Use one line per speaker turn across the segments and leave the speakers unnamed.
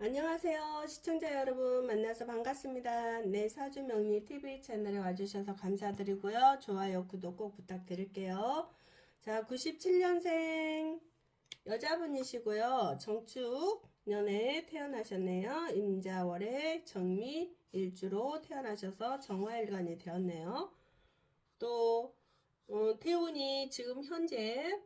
안녕하세요. 시청자 여러분 만나서 반갑습니다. 네, 사주명리 TV 채널에 와주셔서 감사드리고요. 좋아요, 구독 꼭 부탁드릴게요. 자, 97년생 여자분이시고요. 정축년에 태어나셨네요. 임자월에 정미 일주로 태어나셔서 정화일간이 되었네요. 또 태운이 지금 현재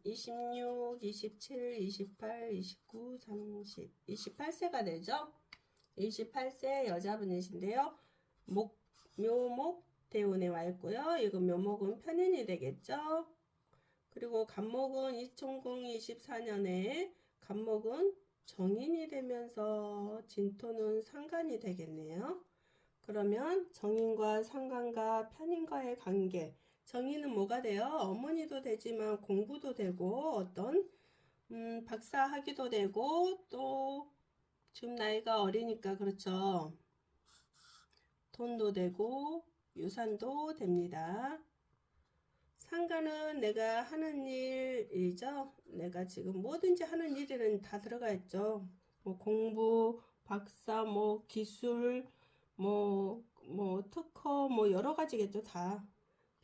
26, 27, 28, 29, 30, 28세가 되죠. 28세 여자분이신데요. 묘목 대운에 와 있고요. 이거 묘목은 편인이 되겠죠. 그리고 간목은 2024년에 간목은 정인이 되면서 진토는 상간이 되겠네요. 그러면 정인과 상관과 편인과의 관계, 정인은 뭐가 돼요? 어머니도 되지만 공부도 되고 어떤 박사학위도 되고 또 지금 나이가 어리니까 그렇죠. 돈도 되고 유산도 됩니다. 상관은 내가 하는 일이죠. 내가 지금 뭐든지 하는 일에는 다 들어가 있죠. 뭐 공부, 박사, 뭐 기술, 특허, 뭐 여러 가지겠죠. 다.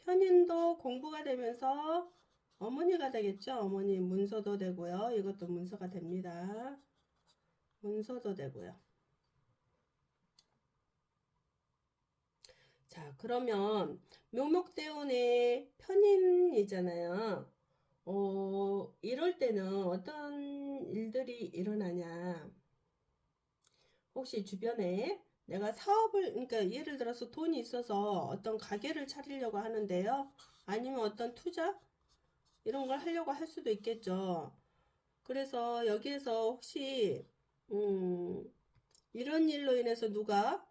편인도 공부가 되면서 어머니가 되겠죠. 어머니 문서도 되고요. 이것도 문서가 됩니다. 문서도 되고요. 자, 그러면 묘목대운의 편인이잖아요. 이럴 때는 어떤 일들이 일어나냐. 혹시 주변에 내가 사업을, 그러니까 예를 들어서 돈이 있어서 어떤 가게를 차리려고 하는데요. 아니면 어떤 투자? 이런 걸 하려고 할 수도 있겠죠. 그래서 여기에서 혹시, 이런 일로 인해서 누가,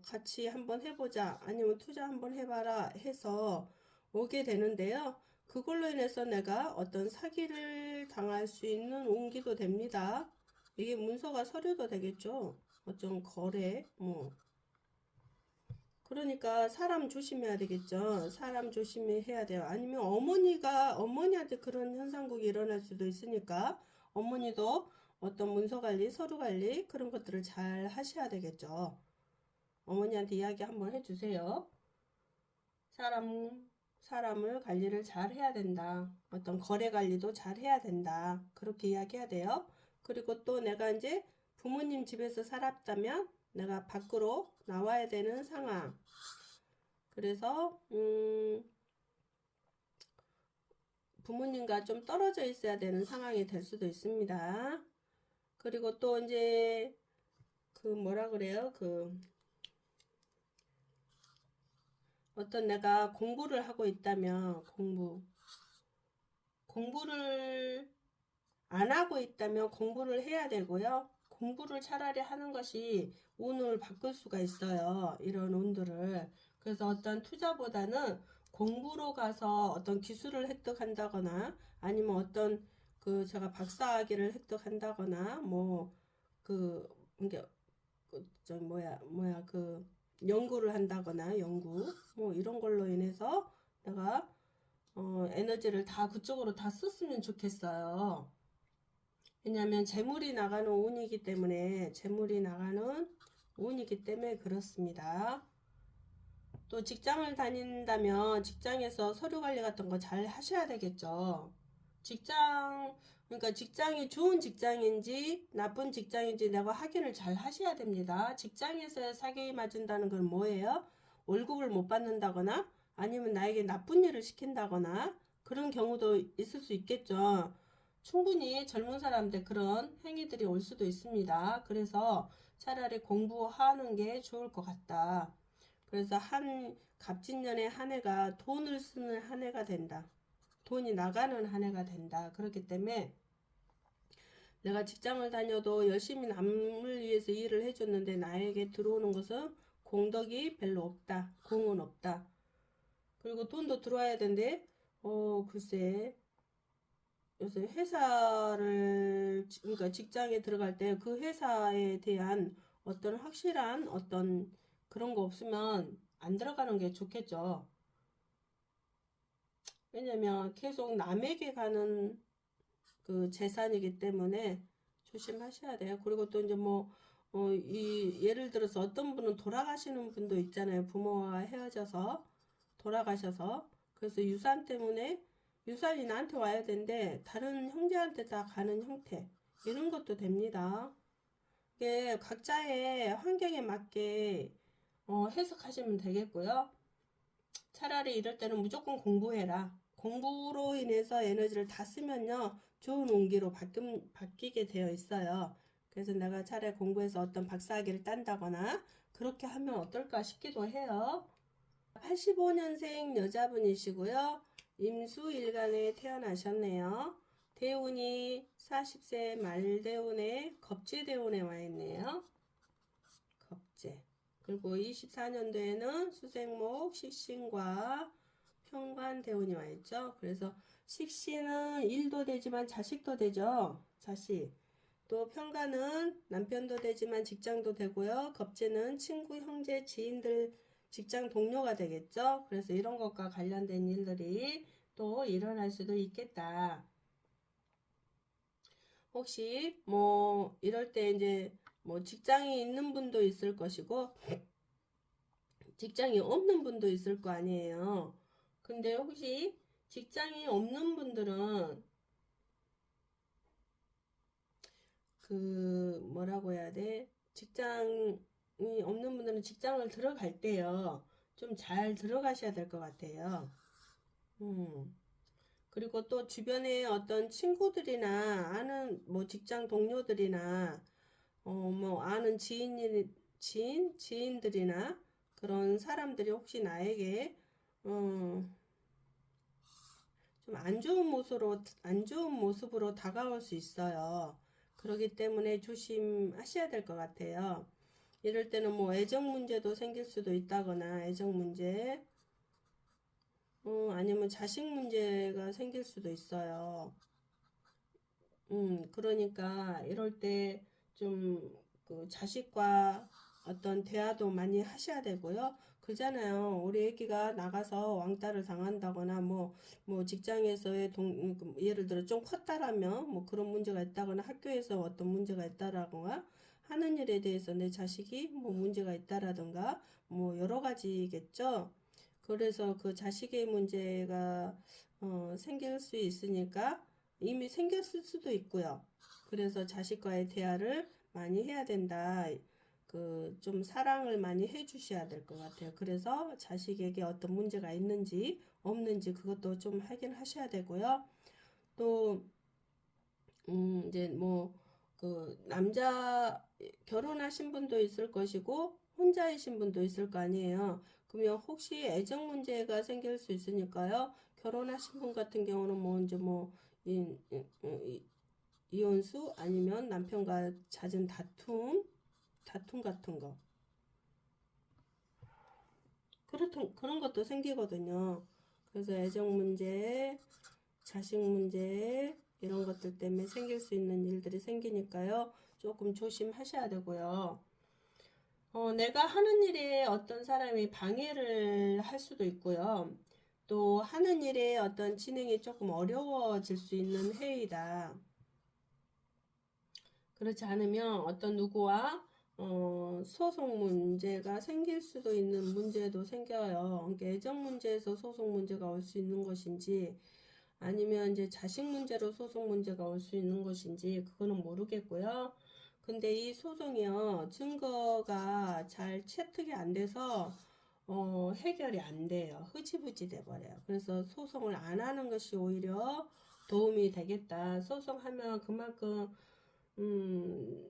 같이 한번 해보자. 아니면 투자 한번 해봐라 해서 오게 되는데요. 그걸로 인해서 내가 어떤 사기를 당할 수 있는 운기도 됩니다. 이게 문서가 서류도 되겠죠. 어떤 거래, 뭐. 그러니까 사람 조심해야 되겠죠. 사람 조심해야 돼요. 아니면 어머니한테 그런 현상국이 일어날 수도 있으니까 어머니도 어떤 문서 관리, 서류 관리 그런 것들을 잘 하셔야 되겠죠. 어머니한테 이야기 한번 해주세요. 사람을 관리를 잘 해야 된다. 어떤 거래 관리도 잘 해야 된다. 그렇게 이야기해야 돼요. 그리고 또 내가 이제 부모님 집에서 살았다면 내가 밖으로 나와야 되는 상황. 그래서 부모님과 좀 떨어져 있어야 되는 상황이 될 수도 있습니다. 그리고 또 이제 그 뭐라 그래요? 그 어떤 내가 공부를 하고 있다면 공부를 안 하고 있다면 공부를 해야 되고요. 공부를 차라리 하는 것이 운을 바꿀 수가 있어요. 이런 운들을. 그래서 어떤 투자보다는 공부로 가서 어떤 기술을 획득한다거나 아니면 어떤 그 제가 박사학위를 획득한다거나 뭐그 이게 저 뭐야 그 연구를 한다거나 연구 뭐 이런 걸로 인해서 내가 에너지를 다 그쪽으로 다 썼으면 좋겠어요. 왜냐하면 재물이 나가는 운이기 때문에 그렇습니다. 또 직장을 다닌다면 직장에서 서류 관리 같은 거 잘 하셔야 되겠죠. 그러니까 직장이 좋은 직장인지 나쁜 직장인지 내가 확인을 잘 하셔야 됩니다. 직장에서 사기 맞은다는 건 뭐예요? 월급을 못 받는다거나 아니면 나에게 나쁜 일을 시킨다거나 그런 경우도 있을 수 있겠죠. 충분히 젊은 사람들 그런 행위들이 올 수도 있습니다. 그래서 차라리 공부하는 게 좋을 것 같다. 그래서 갑진년의 한 해가 돈을 쓰는 한 해가 된다. 돈이 나가는 한 해가 된다. 그렇기 때문에 내가 직장을 다녀도 열심히 남을 위해서 일을 해줬는데 나에게 들어오는 것은 공덕이 별로 없다. 공은 없다. 그리고 돈도 들어와야 되는데, 글쎄, 요새 그러니까 직장에 들어갈 때 그 회사에 대한 어떤 확실한 어떤 그런 거 없으면 안 들어가는 게 좋겠죠. 왜냐면 계속 남에게 가는 그 재산이기 때문에 조심하셔야 돼요. 그리고 또 이제 뭐, 예를 들어서 어떤 분은 돌아가시는 분도 있잖아요. 부모와 헤어져서 돌아가셔서. 그래서 유산 때문에 유산이 나한테 와야 되는데 다른 형제한테 다 가는 형태. 이런 것도 됩니다. 이게 각자의 환경에 맞게 해석하시면 되겠고요. 차라리 이럴 때는 무조건 공부해라. 공부로 인해서 에너지를 다 쓰면요. 좋은 운기로 바뀌게 되어 있어요. 그래서 내가 차라리 공부해서 어떤 박사학위를 딴다거나 그렇게 하면 어떨까 싶기도 해요. 85년생 여자분이시고요. 임수일간에 태어나셨네요. 대운이 40세 말대운에 겁재대운에 와 있네요. 겁재. 그리고 24년도에는 수생목, 식신과 편관대운이 와 있죠. 그래서 식신은 일도 되지만 자식도 되죠. 자식. 또 편관은 남편도 되지만 직장도 되고요. 겁재는 친구, 형제, 지인들, 직장 동료가 되겠죠. 그래서 이런 것과 관련된 일들이 또 일어날 수도 있겠다. 혹시 뭐 이럴 때 이제 뭐 직장이 있는 분도 있을 것이고 직장이 없는 분도 있을 거 아니에요. 근데 혹시 직장이 없는 분들은 그 뭐라고 해야 돼? 직장이 없는 분들은 직장을 들어갈 때요. 좀 잘 들어가셔야 될 것 같아요. 그리고 또 주변에 어떤 친구들이나 아는 뭐 직장 동료들이나 뭐 아는 지인들이나 그런 사람들이 혹시 나에게 좀 안 좋은 모습으로 다가올 수 있어요. 그렇기 때문에 조심하셔야 될 것 같아요. 이럴 때는 뭐 애정 문제도 생길 수도 있다거나 애정 문제, 아니면 자식 문제가 생길 수도 있어요. 그러니까 이럴 때 좀 그 자식과 어떤 대화도 많이 하셔야 되고요. 그잖아요. 우리 애기가 나가서 왕따를 당한다거나 뭐 직장에서의 예를 들어 좀 컸다라면 뭐 그런 문제가 있다거나 학교에서 어떤 문제가 있다라거나 하는 일에 대해서 내 자식이 뭐 문제가 있다라든가 뭐 여러 가지겠죠. 그래서 그 자식의 문제가 생길 수 있으니까 이미 생겼을 수도 있고요. 그래서 자식과의 대화를 많이 해야 된다. 그 좀 사랑을 많이 해주셔야 될 것 같아요. 그래서 자식에게 어떤 문제가 있는지 없는지 그것도 좀 확인하셔야 되고요. 또 이제 뭐 그 남자 결혼하신 분도 있을 것이고 혼자이신 분도 있을 거 아니에요. 그러면 혹시 애정 문제가 생길 수 있으니까요. 결혼하신 분 같은 경우는 뭐 이제 뭐 이혼수 아니면 남편과 잦은 다툼 같은 거. 그런 것도 생기거든요. 그래서 애정 문제, 자식 문제, 이런 것들 때문에 생길 수 있는 일들이 생기니까요. 조금 조심하셔야 되고요. 내가 하는 일에 어떤 사람이 방해를 할 수도 있고요. 또 하는 일에 어떤 진행이 조금 어려워질 수 있는 해이다. 그렇지 않으면 어떤 누구와 소송 문제가 생길 수도 있는 문제도 생겨요. 그러니까 애정 문제에서 소송 문제가 올 수 있는 것인지 아니면 이제 자식 문제로 소송 문제가 올 수 있는 것인지 그거는 모르겠고요. 근데 이 소송이요 증거가 잘 채택이 안 돼서 해결이 안 돼요. 흐지부지 돼 버려요. 그래서 소송을 안 하는 것이 오히려 도움이 되겠다. 소송하면 그만큼 음,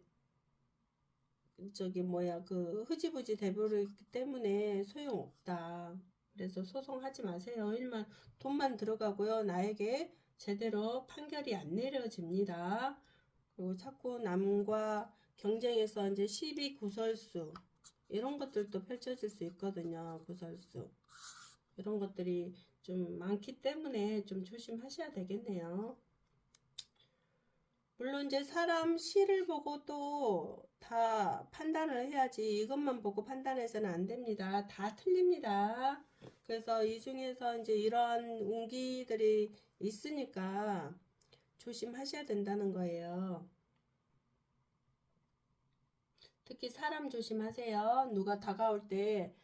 저기 뭐야 그 흐지부지 돼버리기 때문에 소용없다. 그래서 소송하지 마세요. 일만 돈만 들어가고요. 나에게 제대로 판결이 안 내려집니다. 그리고 자꾸 남과 경쟁해서 이제 시비 구설수 이런 것들도 펼쳐질 수 있거든요. 구설수 이런 것들이 좀 많기 때문에 좀 조심하셔야 되겠네요. 물론 이제 사람 시를 보고 또 다 판단을 해야지 이것만 보고 판단해서는 안 됩니다. 다 틀립니다. 그래서 이 중에서 이제 이런 운기들이 있으니까 조심하셔야 된다는 거예요. 특히 사람 조심하세요. 누가 다가올 때,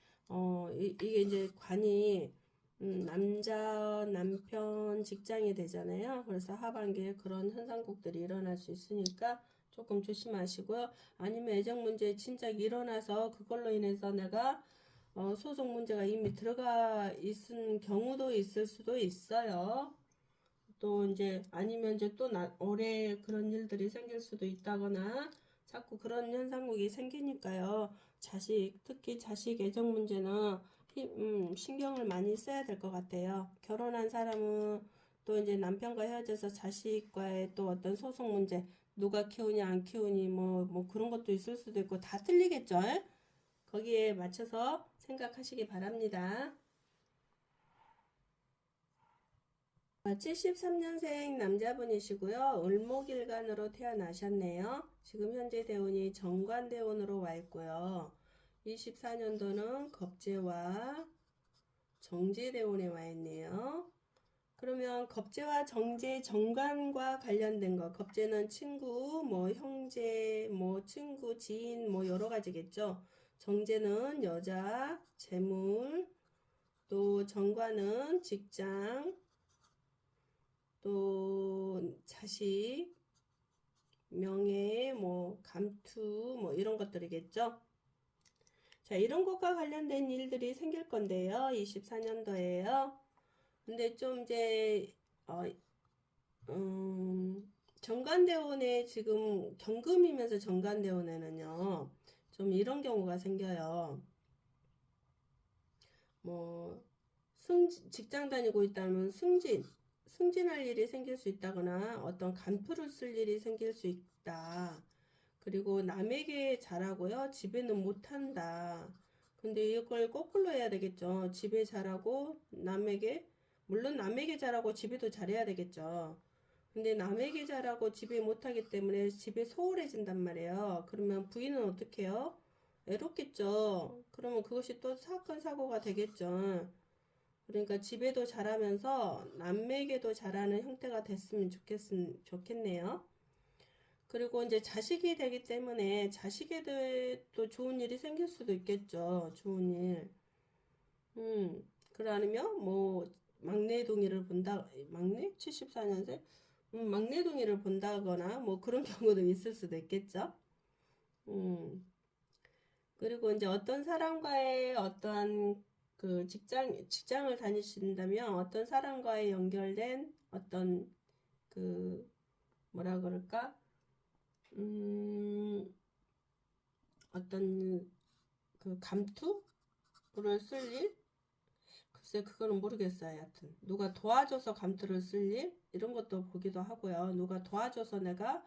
이게 이제 관이, 남자, 남편, 직장이 되잖아요. 그래서 하반기에 그런 현상국들이 일어날 수 있으니까 조금 조심하시고요. 아니면 애정 문제 진작 일어나서 그걸로 인해서 내가 소송 문제가 이미 들어가 있은 경우도 있을 수도 있어요. 또 이제 아니면 이제 또 올해 그런 일들이 생길 수도 있다거나 자꾸 그런 현상국이 생기니까요. 특히 자식 애정 문제는 신경을 많이 써야 될 것 같아요. 결혼한 사람은 또 이제 남편과 헤어져서 자식과의 또 어떤 소송 문제, 누가 키우니 안 키우니 뭐 그런 것도 있을 수도 있고 다 틀리겠죠. 거기에 맞춰서 생각하시기 바랍니다. 73년생 남자분이시고요. 을목일간으로 태어나셨네요. 지금 현재 대운이 정관대운으로 와 있고요. 24년도는 겁재와 정제대운에 와 있네요. 그러면 겁재와 정제, 정관과 관련된 거, 겁재는 친구, 뭐 형제, 뭐 친구, 지인, 뭐 여러 가지겠죠. 정제는 여자, 재물, 또 정관은 직장, 또 자식, 명예, 뭐 감투, 뭐 이런 것들이겠죠. 자, 이런 것과 관련된 일들이 생길 건데요. 24년도에요. 근데 좀 이제 정관대원에 지금 경금이면서 정관대원에는요. 좀 이런 경우가 생겨요. 뭐 직장 다니고 있다면 승진할 일이 생길 수 있다거나 어떤 간표를 쓸 일이 생길 수 있다. 그리고 남에게 잘하고요. 집에는 못한다. 근데 이걸 거꾸로 해야 되겠죠. 집에 잘하고 물론 남에게 잘하고 집에도 잘해야 되겠죠. 근데 남에게 잘하고 집에 못하기 때문에 집에 소홀해진단 말이에요. 그러면 부인은 어떻게 해요? 외롭겠죠. 그러면 그것이 또 사건, 사고가 되겠죠. 그러니까 집에도 잘하면서 남에게도 잘하는 형태가 됐으면 좋겠네요. 그리고 이제 자식이 되기 때문에 자식에도 또 좋은 일이 생길 수도 있겠죠. 좋은 일. 그러면 뭐 막내 동의를 본다. 막내? 74년생? 막내 동의를 본다거나 뭐 그런 경우도 있을 수도 있겠죠. 그리고 이제 어떤 사람과의 어떠한 그 직장을 다니신다면 어떤 사람과의 연결된 어떤 그 뭐라 그럴까? 어떤 그 감투를 쓸 일? 글쎄 그거는 모르겠어요. 하여튼 누가 도와줘서 감투를 쓸 일? 이런 것도 보기도 하고요. 누가 도와줘서 내가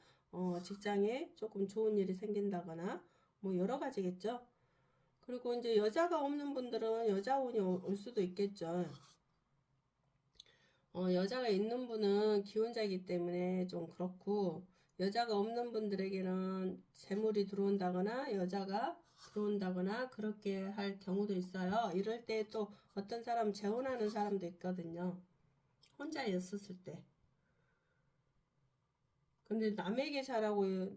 직장에 조금 좋은 일이 생긴다거나 뭐 여러 가지겠죠. 그리고 이제 여자가 없는 분들은 여자 운이 올 수도 있겠죠. 여자가 있는 분은 기혼자이기 때문에 좀 그렇고, 여자가 없는 분들에게는 재물이 들어온다거나, 여자가 들어온다거나, 그렇게 할 경우도 있어요. 이럴 때 또 어떤 사람 재혼하는 사람도 있거든요. 혼자 있었을 때. 근데 남에게 잘하고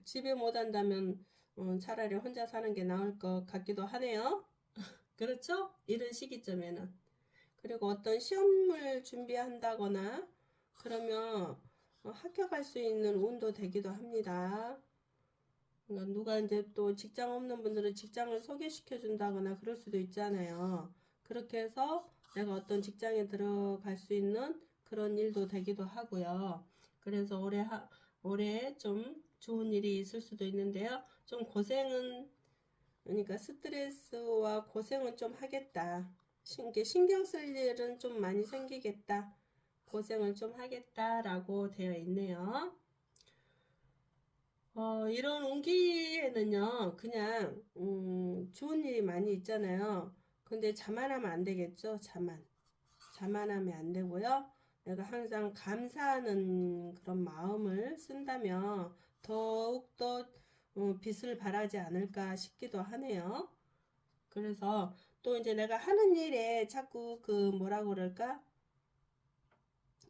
집에 못 한다면 차라리 혼자 사는 게 나을 것 같기도 하네요. 그렇죠? 이런 시기점에는. 그리고 어떤 시험을 준비한다거나 그러면 합격할 수 있는 운도 되기도 합니다. 그러니까 누가 이제 또 직장 없는 분들은 직장을 소개시켜 준다거나 그럴 수도 있잖아요. 그렇게 해서 내가 어떤 직장에 들어갈 수 있는 그런 일도 되기도 하고요. 그래서 올해 좀 좋은 일이 있을 수도 있는데요. 좀 그러니까 스트레스와 고생은 좀 하겠다. 신경 쓸 일은 좀 많이 생기겠다. 고생을 좀 하겠다라고 되어 있네요. 이런 운기에는요, 그냥, 좋은 일이 많이 있잖아요. 근데 자만하면 안 되겠죠? 자만하면 안 되고요. 내가 항상 감사하는 그런 마음을 쓴다면 더욱더 빛을 발하지 않을까 싶기도 하네요. 그래서 또 이제 내가 하는 일에 자꾸 그 뭐라 그럴까?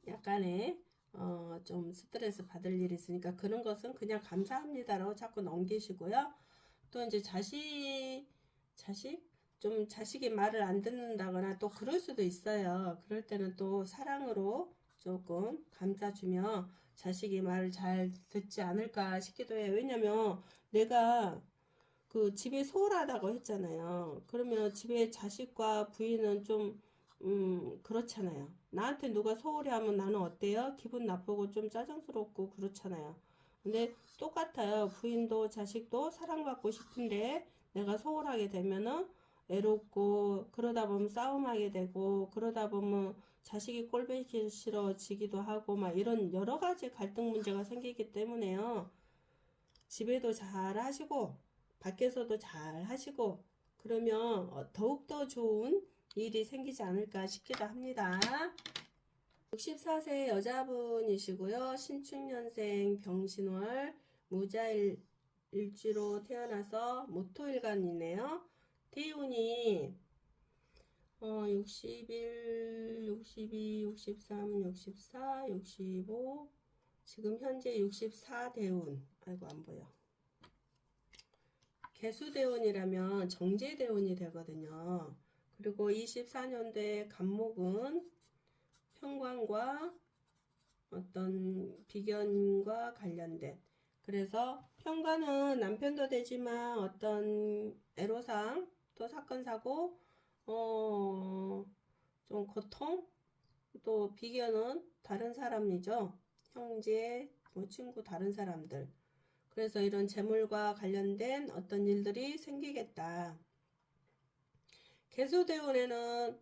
약간의 좀 스트레스 받을 일이 있으니까 그런 것은 그냥 감사합니다라고 자꾸 넘기시고요. 또 이제 좀 자식이 말을 안 듣는다거나 또 그럴 수도 있어요. 그럴 때는 또 사랑으로 조금 감싸주면 자식이 말을 잘 듣지 않을까 싶기도 해요. 왜냐면 내가 그 집에 소홀하다고 했잖아요. 그러면 집에 자식과 부인은 좀, 그렇잖아요. 나한테 누가 소홀히 하면 나는 어때요? 기분 나쁘고 좀 짜증스럽고 그렇잖아요. 근데 똑같아요. 부인도 자식도 사랑받고 싶은데 내가 소홀하게 되면은 외롭고 그러다 보면 싸움하게 되고 그러다 보면 자식이 꼴보기 싫어지기도 하고 막 이런 여러 가지 갈등 문제가 생기기 때문에요. 집에도 잘 하시고 밖에서도 잘 하시고 그러면 더욱더 좋은 일이 생기지 않을까 싶기도 합니다. 64세 여자분이시고요. 신축년생 병신월 무자일주로 태어나서 모토일간이네요. 대운이 61, 62, 63, 64, 65 지금 현재 64대운. 아이고 안 보여. 개수대운이라면 정제대운이 되거든요. 그리고 24년도에 간목은 편관과 어떤 비견과 관련된 그래서 편관은 남편도 되지만 어떤 애로사항 또 사건 사고 좀 고통 또 비견은 다른 사람이죠. 형제 뭐 친구 다른 사람들 그래서 이런 재물과 관련된 어떤 일들이 생기겠다. 개수대운에는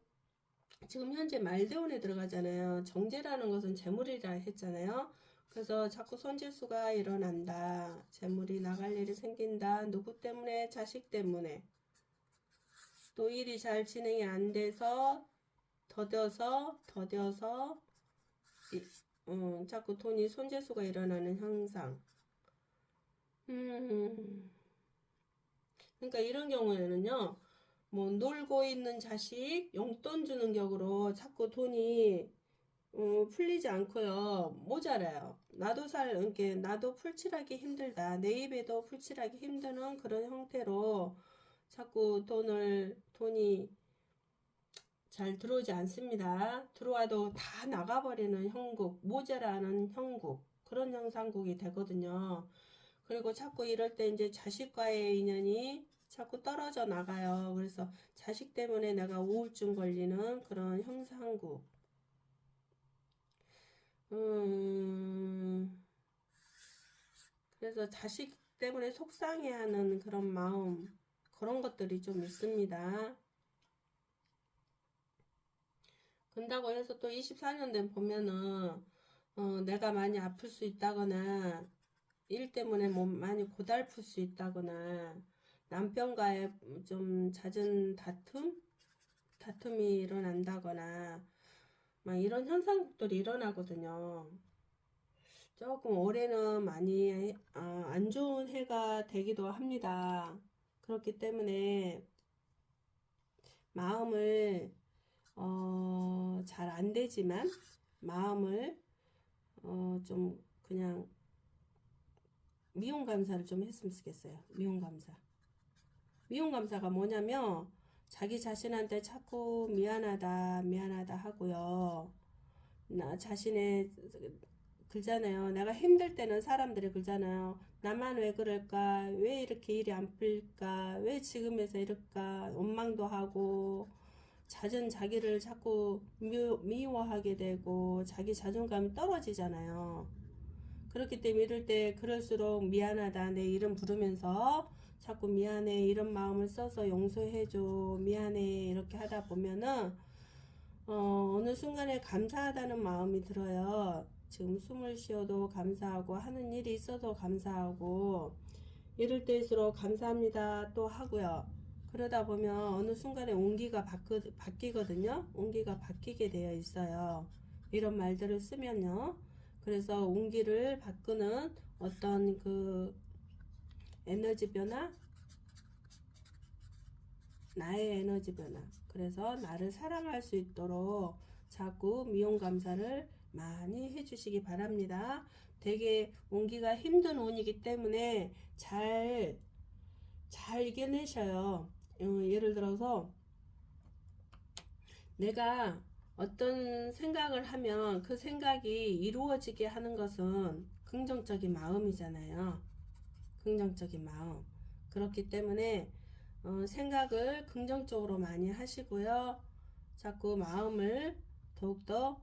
지금 현재 말대운에 들어가잖아요. 정제라는 것은 재물이라 했잖아요. 그래서 자꾸 손실수가 일어난다. 재물이 나갈 일이 생긴다. 누구 때문에? 자식 때문에. 또 일이 잘 진행이 안 돼서 더뎌서 자꾸 돈이 손재수가 일어나는 현상. 그러니까 이런 경우에는요. 뭐 놀고 있는 자식 용돈 주는 격으로 자꾸 돈이 풀리지 않고요. 모자라요. 이렇게 나도 풀칠하기 힘들다. 내 입에도 풀칠하기 힘드는 그런 형태로 자꾸 돈이 잘 들어오지 않습니다. 들어와도 다 나가버리는 형국, 모자라는 형국, 그런 형상국이 되거든요. 그리고 자꾸 이럴 때 이제 자식과의 인연이 자꾸 떨어져 나가요. 그래서 자식 때문에 내가 우울증 걸리는 그런 형상국. 그래서 자식 때문에 속상해하는 그런 마음, 그런 것들이 좀 있습니다. 그런다고 해서 또 24년 보면은, 내가 많이 아플 수 있다거나, 일 때문에 몸 많이 고달플 수 있다거나, 남편과의 좀 잦은 다툼이 일어난다거나, 막 이런 현상들이 일어나거든요. 조금 올해는 많이 안 좋은 해가 되기도 합니다. 그렇기 때문에 마음을 잘 안 되지만 마음을 좀 그냥 미움 감사를 좀 했으면 좋겠어요. 미움 감사. 미움 감사가 뭐냐면 자기 자신한테 자꾸 미안하다 하고요. 나 자신의 그러잖아요. 내가 힘들 때는 사람들이 그러잖아요. 나만 왜 그럴까? 왜 이렇게 일이 안 풀릴까? 왜 지금에서 이럴까? 원망도 하고 잦은 자기를 자꾸 미워하게 되고 자기 자존감이 떨어지잖아요. 그렇기 때문에 이럴 때 그럴수록 미안하다 내 이름 부르면서 자꾸 미안해 이런 마음을 써서 용서해줘 미안해 이렇게 하다 보면은 어느 순간에 감사하다는 마음이 들어요. 지금 숨을 쉬어도 감사하고 하는 일이 있어도 감사하고 이럴 때일수록 감사합니다 또 하고요. 그러다 보면 어느 순간에 온기가 바뀌거든요. 온기가 바뀌게 되어 있어요. 이런 말들을 쓰면요. 그래서 온기를 바꾸는 어떤 그 에너지 변화, 나의 에너지 변화. 그래서 나를 사랑할 수 있도록 자꾸 미움 감사를 많이 해주시기 바랍니다. 되게 운기가 힘든 운이기 때문에 잘 이겨내셔요. 예를 들어서 내가 어떤 생각을 하면 그 생각이 이루어지게 하는 것은 긍정적인 마음이잖아요. 긍정적인 마음. 그렇기 때문에 생각을 긍정적으로 많이 하시고요. 자꾸 마음을 더욱더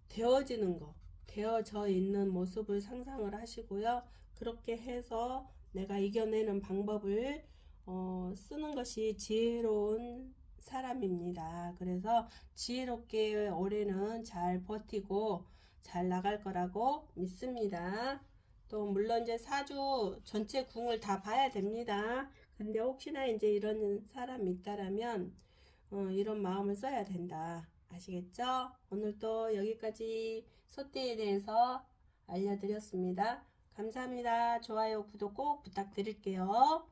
되어지는 거, 되어져 있는 모습을 상상을 하시고요. 그렇게 해서 내가 이겨내는 방법을 쓰는 것이 지혜로운 사람입니다. 그래서 지혜롭게 올해는 잘 버티고 잘 나갈 거라고 믿습니다. 또 물론 이제 사주 전체 궁을 다 봐야 됩니다. 근데 혹시나 이제 이런 사람이 있다라면 이런 마음을 써야 된다. 아시겠죠? 오늘 또 여기까지 소띠에 대해서 알려드렸습니다. 감사합니다. 좋아요, 구독 꼭 부탁드릴게요.